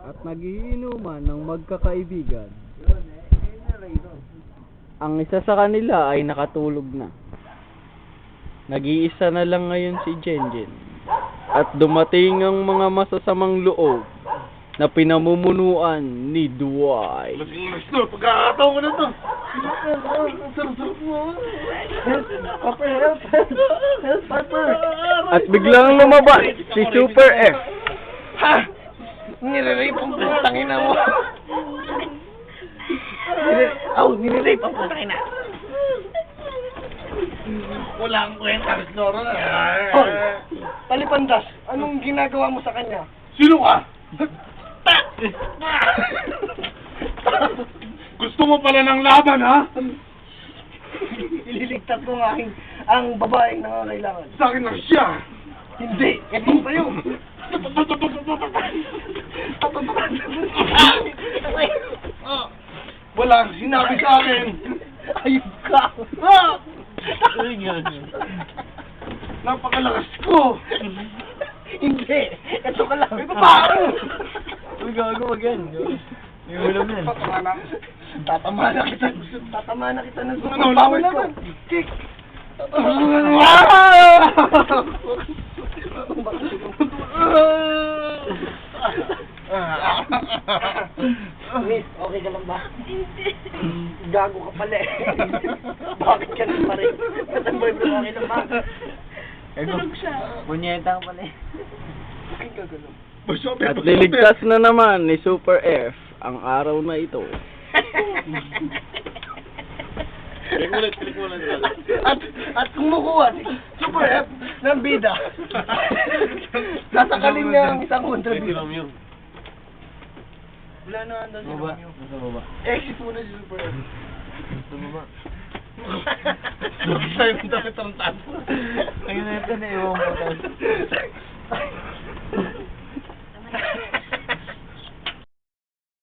at nagiinuman ng magkakaibigan. Ang isa sa kanila ay nakatulog na. Nag-iisa na lang ngayon si Jenjen. At dumating ang mga masasamang loob na pinamumunuan ni Dwight. Pagkakataon ko na to. Ang sarap-sarap mo. Help. At biglang lumabas si Super F. Ha? Nire-rape ang putangina mo. Nire-rape ang putangina. Wala akong kwenta, Snoro. Hoy, Palipandas, anong ginagawa mo sa kanya? Sino ka? Gusto mo pala ng laban, ha? Ililigtas ko nga ang babaeng nangangailangan. Sa akin lang siya! Hindi! Ito sa'yo! Wala kang sinabi sa akin! Ayun ka! Napakalakas ko! Hindi! Ito ka lang! Ito pa! Uy, gago, wag yan. May ulam yan. Tatamana kita ng gusto. Bawal ko. Kick. Miss, okay ka lang ba? Hindi. Gago ka pala eh. Bakit ka na pa rin? Saan mo yung okay lang ba? Tulog siya. Punyeta ka pala eh. Bakit ka gano'n? At liligtas na naman ni Super F ang araw na ito. Click mo lang. At kumukuha si Super F ng bida. Sasakalin niya ang isang kontrabida. Wala na andun si Romeo. Nasa baba. Exit muna si Super F. Nasa baba. Sa'yo ang dami tarantado. Ayun na ito na iwan po.